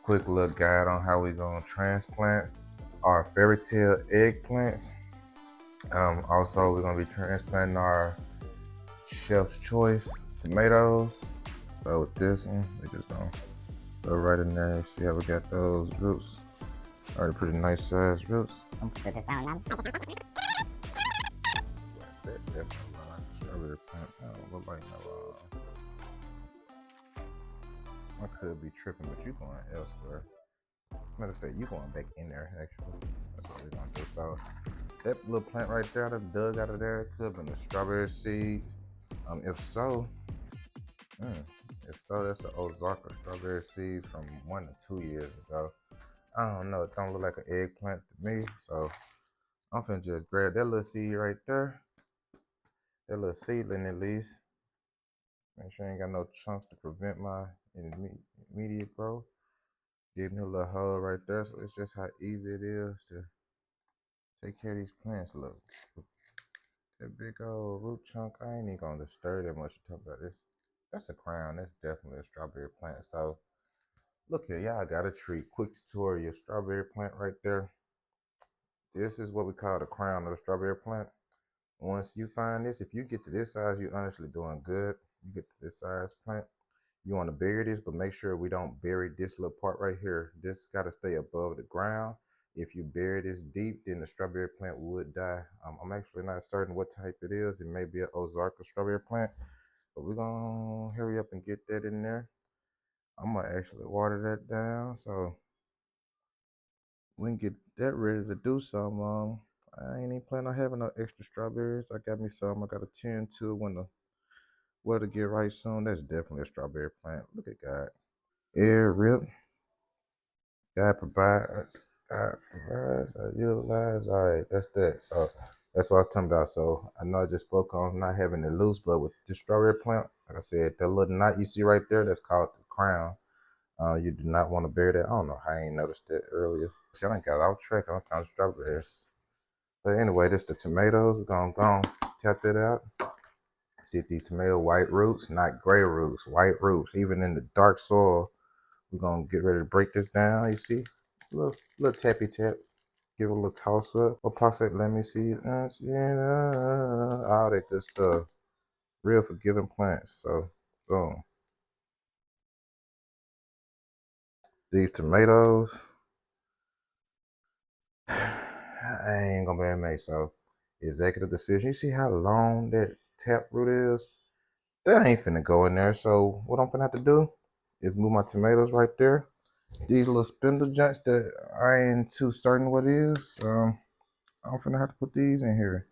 quick little guide on how we gonna transplant our fairy tale eggplants. Also, we're gonna be transplanting our chef's choice tomatoes. So with this one, we just gonna go right in there and see how we got those roots. Already pretty nice sized roots. Strawberry plant. I don't look like no. I could be tripping, but you going elsewhere. Matter of fact, you going back in there actually. That's what we're gonna do. So that little plant right there that dug out of there could have been a strawberry seed. If so, that's an Ozarka strawberry seed from 1 to 2 years ago. I don't know. It don't look like an eggplant to me, so I'm finna just grab that little seed right there. That little seedling at least. Make sure I ain't got no chunks to prevent my immediate growth. Give me a little hole right there, so it's just how easy it is to take care of these plants. Look, that big old root chunk, I ain't even gonna disturb that much to talk about this. That's a crown. That's definitely a strawberry plant. So look here, y'all got a treat. Quick tutorial. Strawberry plant right there. This is what we call the crown of the strawberry plant. Once you find this, if you get to this size, you're honestly doing good. You get to this size plant, you want to bury this, but make sure we don't bury this little part right here. This got to stay above the ground. If you bury this deep, then the strawberry plant would die. I'm actually not certain what type it is. It may be an Ozarka strawberry plant, but we're gonna hurry up and get that in there. I'm gonna actually water that down so we can get that ready to do some. I ain't even planning on having no extra strawberries. I got me some. I got a 10 to when the weather get right soon. That's definitely a strawberry plant. Look at God. Air rip. God provides. God provides. I utilize. All right, that's that. So that's what I was talking about. So I know I just spoke on not having it loose, but with the strawberry plant, like I said, that little knot you see right there, that's called the crown. You do not want to bury that. I don't know how I ain't noticed that earlier. See, I ain't got off track on kind of strawberries. But anyway, this the tomatoes. We're gonna go tap that out. See if these tomato white roots, not gray roots, white roots. Even in the dark soil, we're gonna get ready to break this down. You see, little tappy tap. Give it a little toss up. Or possibly let me see. All that good stuff. Real forgiving plants. So boom. These tomatoes. I ain't gonna be able to make so executive decision. You see how long that tap root is? That ain't finna go in there. So what I'm finna have to do is move my tomatoes right there. These little spindle joints that I ain't too certain what is. I'm finna have to put these in here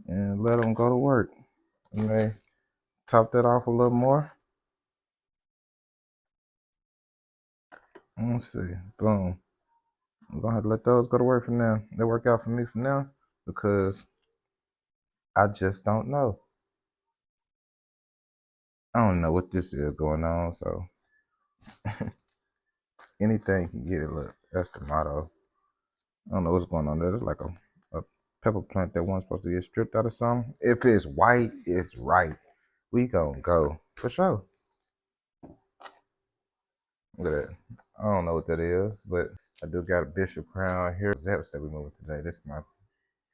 and let them go to work. And they top that off a little more. Let's see. Boom. I'm gonna have to let those go to work for now. They work out for me for now because I just don't know. I don't know what this is going on, so anything can get it. Look, that's the motto. I don't know what's going on there. There's like a pepper plant that one's supposed to get stripped out of something. If it's white, it's right. We gonna go for sure. Look at that. I don't know what that is, but I do got a bishop crown here. Zaps that we moving today. This is my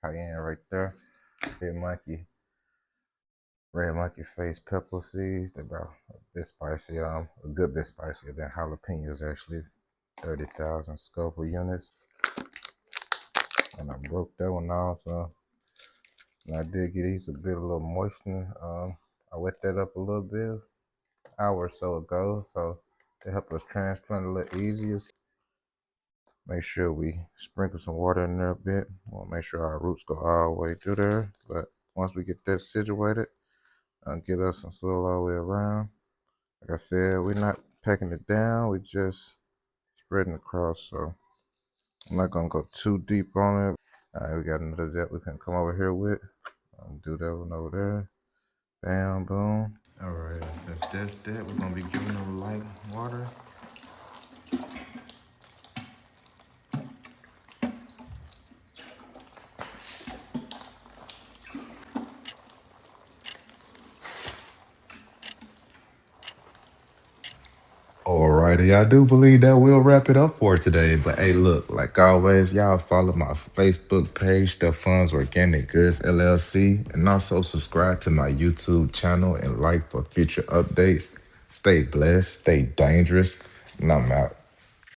cayenne right there. Red monkey face pepper seeds. They're about a bit spicy. A good bit spicier than jalapenos actually. 30,000 Scoville units. And I broke that one off. So and I did get these a bit of a little moisture. I wet that up a little bit, an hour or so ago. So to help us transplant a little easier. Make sure we sprinkle some water in there a bit. We'll make sure our roots go all the way through there. But once we get that situated, get us some soil all the way around. Like I said, we're not packing it down. We just spreading across. So I'm not gonna go too deep on it. All right, we got another zap we can come over here with. Do that one over there. Bam, boom. All right, since that's that, we're gonna be giving them light water. All right. righty. I do believe that will wrap it up for today. But hey, look, like always, y'all follow my Facebook page, The Funds Organic Goods LLC, and also subscribe to my YouTube channel and like for future updates. Stay blessed, stay dangerous, and I'm out.